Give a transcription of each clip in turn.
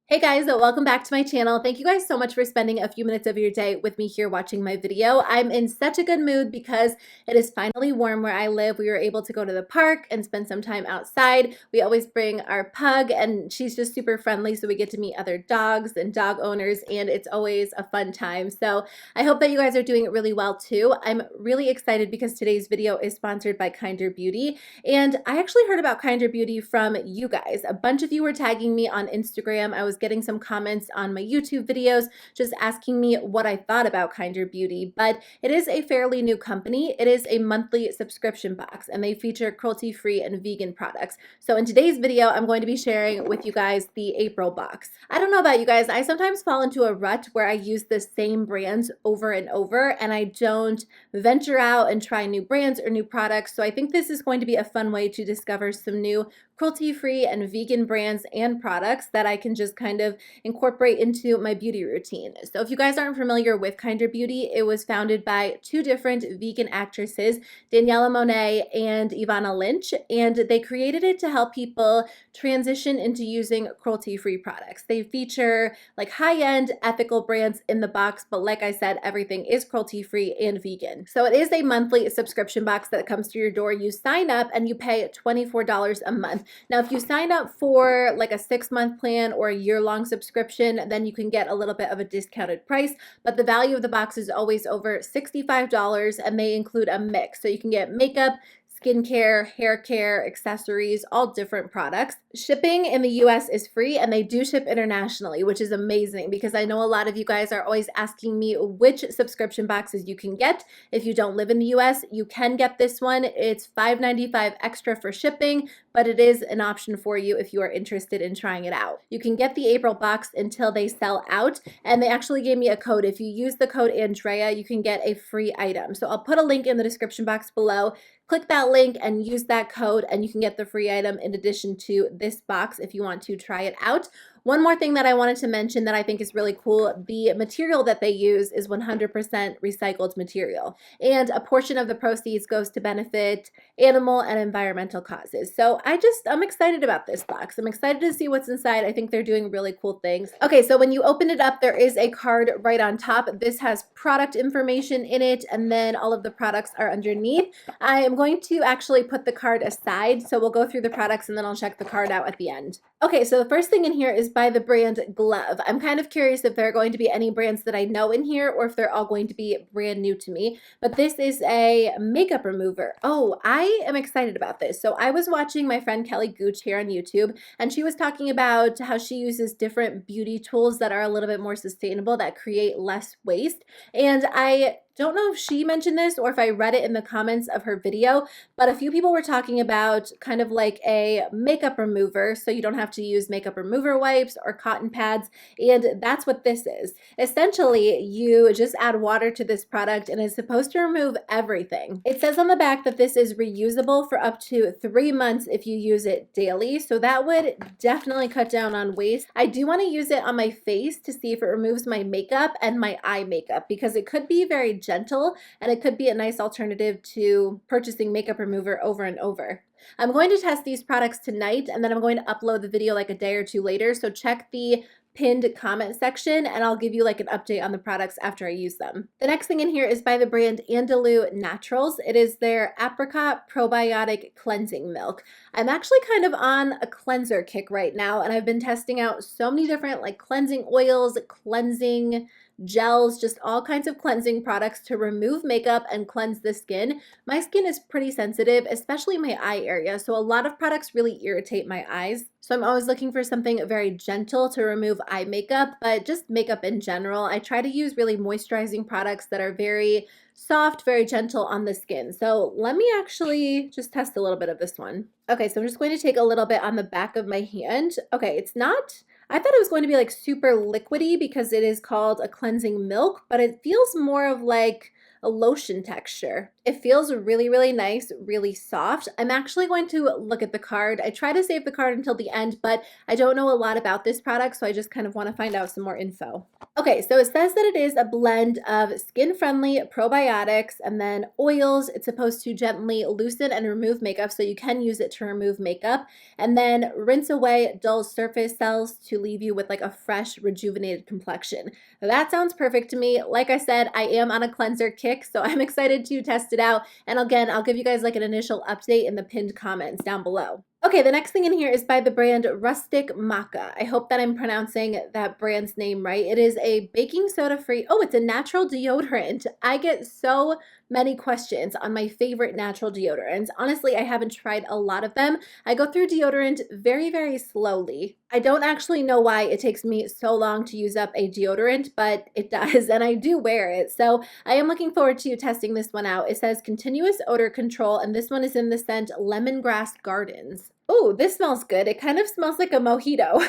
Hey guys, welcome back to my channel. Thank you guys so much for spending a few minutes of your day with me here watching my video. I'm in such a good mood because it is finally warm where I live. We were able to go to the park and spend some time outside. We always bring our pug and she's just super friendly, so we get to meet other dogs and dog owners, and it's always a fun time. So I hope that you guys are doing it really well too. I'm really excited because today's video is sponsored by Kinder Beauty, and I actually heard about Kinder Beauty from you guys. A bunch of you were tagging me on Instagram. I was getting some comments on my YouTube videos just asking me what I thought about Kinder Beauty, but it is a fairly new company. It is a monthly subscription box and they feature cruelty-free and vegan products. So in today's video, I'm going to be sharing with you guys the April box. I don't know about you guys, I sometimes fall into a rut where I use the same brands over and over and I don't venture out and try new brands or new products. So I think this is going to be a fun way to discover some new cruelty-free and vegan brands and products that I can just kind of incorporate into my beauty routine. So if you guys aren't familiar with Kinder Beauty, it was founded by two different vegan actresses, Daniela Monet and Ivana Lynch, and they created it to help people transition into using cruelty-free products. They feature like high-end ethical brands in the box, but like I said, everything is cruelty-free and vegan. So it is a monthly subscription box that comes to your door. You sign up and you pay $24 a month. Now, if you sign up for like a 6-month plan or a year-long subscription, then you can get a little bit of a discounted price, but the value of the box is always over $65 and they include a mix. So you can get makeup, skincare, hair care, accessories, all different products. Shipping in the US is free and they do ship internationally, which is amazing because I know a lot of you guys are always asking me which subscription boxes you can get. If you don't live in the US, you can get this one. It's $5.95 extra for shipping, but it is an option for you if you are interested in trying it out. You can get the April box until they sell out, and they actually gave me a code. If you use the code Andrea, you can get a free item. So I'll put a link in the description box below. Click that link and use that code and you can get the free item in addition to this box if you want to try it out. One more thing that I wanted to mention that I think is really cool, the material that they use is 100% recycled material, and a portion of the proceeds goes to benefit animal and environmental causes. So I'm excited about this box. I'm excited to see what's inside. I think they're doing really cool things. Okay, so when you open it up, there is a card right on top. This has product information in it, and then all of the products are underneath. I am going to actually put the card aside, so we'll go through the products and then I'll check the card out at the end. Okay, so the first thing in here is by the brand GLOV. I'm kind of curious if there are going to be any brands that I know in here or if they're all going to be brand new to me, but this is a makeup remover. Oh, I am excited about this. So I was watching my friend Kelly Gooch here on YouTube, and she was talking about how she uses different beauty tools that are a little bit more sustainable, that create less waste, and I don't know if she mentioned this or if I read it in the comments of her video, but a few people were talking about kind of like a makeup remover, so you don't have to use makeup remover wipes or cotton pads, and that's what this is. Essentially, you just add water to this product and it's supposed to remove everything. It says on the back that this is reusable for up to 3 months if you use it daily, so that would definitely cut down on waste. I do want to use it on my face to see if it removes my makeup and my eye makeup because it could be very gentle and it could be a nice alternative to purchasing makeup remover over and over. I'm going to test these products tonight and then I'm going to upload the video like a day or two later, so check the pinned comment section and I'll give you like an update on the products after I use them. The next thing in here is by the brand ANDALOU Naturals. It is their Apricot Probiotic Cleansing Milk. I'm actually kind of on a cleanser kick right now and I've been testing out so many different like cleansing oils, cleansing gels, just all kinds of cleansing products to remove makeup and cleanse the skin. My skin is pretty sensitive, especially my eye area, so a lot of products really irritate my eyes. So I'm always looking for something very gentle to remove eye makeup, but just makeup in general. I try to use really moisturizing products that are very soft, very gentle on the skin. So let me actually just test a little bit of this one. Okay, so I'm just going to take a little bit on the back of my hand. Okay, it's not, I thought it was going to be like super liquidy because it is called a cleansing milk, but it feels more of like a lotion texture. It feels really, really nice, really soft. I'm actually going to look at the card. I try to save the card until the end, but I don't know a lot about this product, so I just kind of want to find out some more info. Okay, so it says that it is a blend of skin-friendly probiotics and then oils. It's supposed to gently loosen and remove makeup, so you can use it to remove makeup, and then rinse away dull surface cells to leave you with like a fresh, rejuvenated complexion. Now, that sounds perfect to me. Like I said, I am on a cleanser kick, so I'm excited to test it out. And again, I'll give you guys like an initial update in the pinned comments down below. Okay, the next thing in here is by the brand RUSTIC MAKA. I hope that I'm pronouncing that brand's name right. It is a baking soda free, oh, it's a natural deodorant. I get so many questions on my favorite natural deodorants. Honestly, I haven't tried a lot of them. I go through deodorant very, very slowly. I don't actually know why it takes me so long to use up a deodorant, but it does, and I do wear it. So I am looking forward to testing this one out. It says continuous odor control, and this one is in the scent Lemongrass Gardens. Oh, this smells good. It kind of smells like a mojito.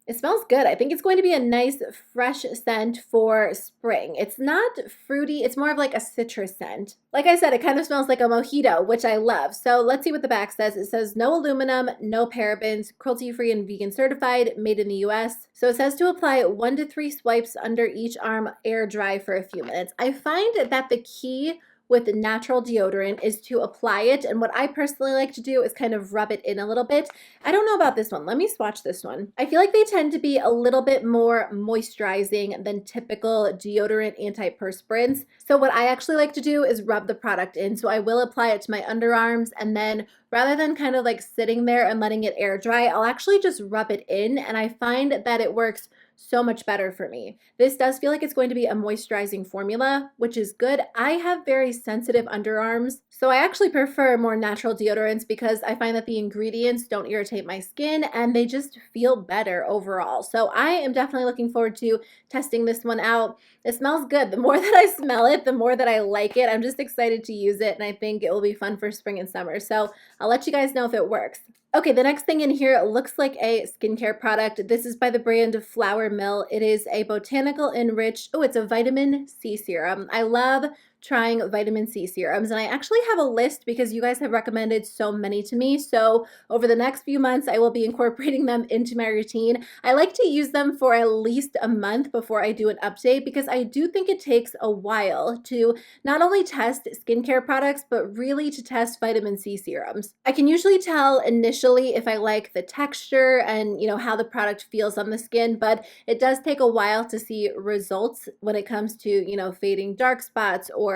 It smells good. I think it's going to be a nice fresh scent for spring. It's not fruity. It's more of like a citrus scent. Like I said, it kind of smells like a mojito, which I love. So let's see what the back says. It says no aluminum, no parabens, cruelty-free and vegan certified, made in the US. So it says to apply 1 to 3 swipes under each arm, air dry for a few minutes. I find that the key with natural deodorant is to apply it, and what I personally like to do is kind of rub it in a little bit. I don't know about this one. Let me swatch this one. I feel like they tend to be a little bit more moisturizing than typical deodorant antiperspirants. So what I actually like to do is rub the product in. So I will apply it to my underarms, and then rather than kind of like sitting there and letting it air dry, I'll actually just rub it in, and I find that it works so much better for me. This does feel like it's going to be a moisturizing formula, which is good. I have very sensitive underarms, so I actually prefer more natural deodorants because I find that the ingredients don't irritate my skin and they just feel better overall. So I am definitely looking forward to testing this one out. It smells good. The more that I smell it, the more that I like it. I'm just excited to use it, and I think it will be fun for spring and summer. So I'll let you guys know if it works. Okay, the next thing in here looks like a skincare product. This is by the brand Flower Mill. It is a botanical enriched, oh, it's a vitamin C serum. I love trying vitamin C serums, and I actually have a list because you guys have recommended so many to me. So over the next few months, I will be incorporating them into my routine. I like to use them for at least a month before I do an update because I do think it takes a while to not only test skincare products, but really to test vitamin C serums. I can usually tell initially if I like the texture and how the product feels on the skin, but it does take a while to see results when it comes to fading dark spots or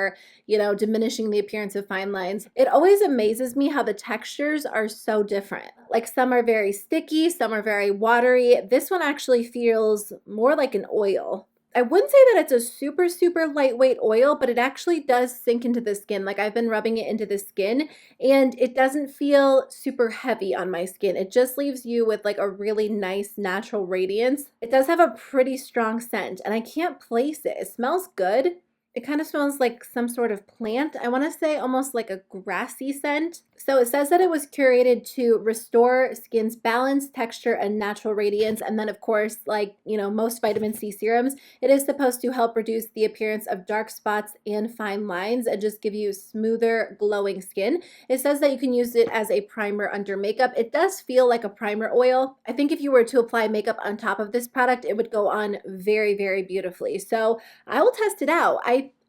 diminishing the appearance of fine lines. It always amazes me how the textures are so different. Like some are very sticky, some are very watery. This one actually feels more like an oil. I wouldn't say that it's a super, super lightweight oil, but it actually does sink into the skin. Like I've been rubbing it into the skin and it doesn't feel super heavy on my skin. It just leaves you with like a really nice natural radiance. It does have a pretty strong scent and I can't place it. It smells good. It kind of smells like some sort of plant. I want to say almost like a grassy scent. So it says that it was curated to restore skin's balance, texture, and natural radiance. And then of course, like, most vitamin C serums, it is supposed to help reduce the appearance of dark spots and fine lines and just give you smoother, glowing skin. It says that you can use it as a primer under makeup. It does feel like a primer oil. I think if you were to apply makeup on top of this product, it would go on very, very beautifully. So I will test it out.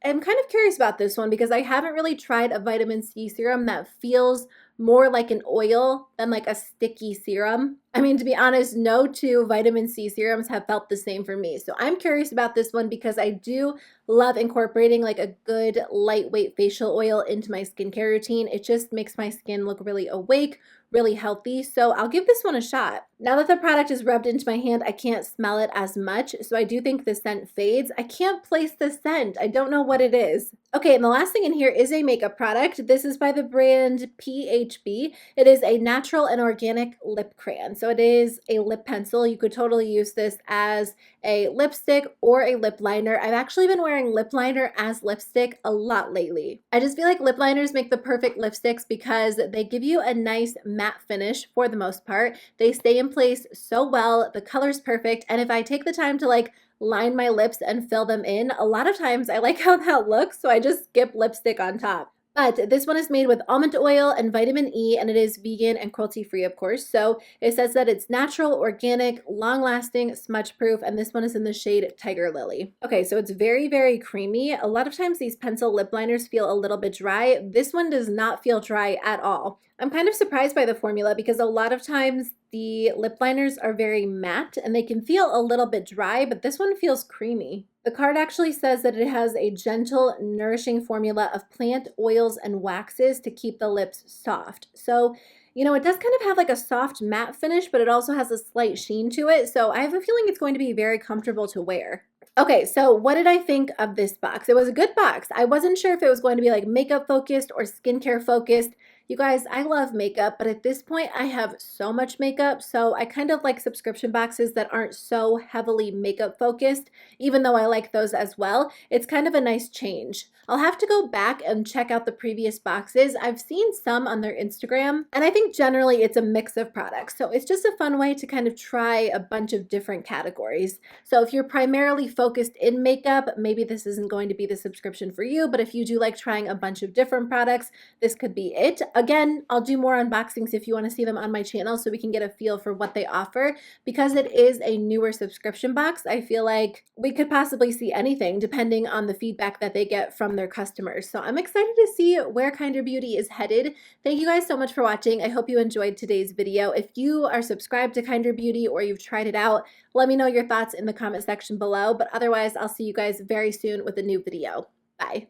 I'm kind of curious about this one because I haven't really tried a vitamin C serum that feels more like an oil than like a sticky serum. I mean, to be honest, no two vitamin C serums have felt the same for me. So I'm curious about this one because I do love incorporating like a good lightweight facial oil into my skincare routine. It just makes my skin look really awake, really healthy. So I'll give this one a shot. Now that the product is rubbed into my hand, I can't smell it as much. So I do think the scent fades. I can't place the scent. I don't know what it is. Okay, and the last thing in here is a makeup product. This is by the brand PHB. It is a natural and organic lip crayon. So it is a lip pencil. You could totally use this as a lipstick or a lip liner. I've actually been wearing lip liner as lipstick a lot lately. I just feel like lip liners make the perfect lipsticks because they give you a nice matte finish for the most part. They stay in place so well. The color's perfect. And if I take the time to like line my lips and fill them in. A lot of times I like how that looks, so I just skip lipstick on top. But this one is made with almond oil and vitamin E, and it is vegan and cruelty-free, of course. So it says that it's natural, organic, long-lasting, smudge-proof, and this one is in the shade Tiger Lily. Okay, so it's very, very creamy. A lot of times these pencil lip liners feel a little bit dry. This one does not feel dry at all. I'm kind of surprised by the formula because a lot of times the lip liners are very matte and they can feel a little bit dry, but this one feels creamy. The card actually says that it has a gentle, nourishing formula of plant oils and waxes to keep the lips soft. So, you know, it does kind of have like a soft matte finish, but it also has a slight sheen to it. So I have a feeling it's going to be very comfortable to wear. Okay, so what did I think of this box? It was a good box. I wasn't sure if it was going to be like makeup focused or skincare focused. You guys, I love makeup, but at this point I have so much makeup, so I kind of like subscription boxes that aren't so heavily makeup focused, even though I like those as well. It's kind of a nice change. I'll have to go back and check out the previous boxes. I've seen some on their Instagram, and I think generally it's a mix of products. So it's just a fun way to kind of try a bunch of different categories. So if you're primarily focused in makeup, maybe this isn't going to be the subscription for you, but if you do like trying a bunch of different products, this could be it. Again, I'll do more unboxings if you want to see them on my channel so we can get a feel for what they offer. Because it is a newer subscription box, I feel like we could possibly see anything depending on the feedback that they get from their customers. So I'm excited to see where Kinder Beauty is headed. Thank you guys so much for watching. I hope you enjoyed today's video. If you are subscribed to Kinder Beauty or you've tried it out, let me know your thoughts in the comment section below. But otherwise, I'll see you guys very soon with a new video. Bye.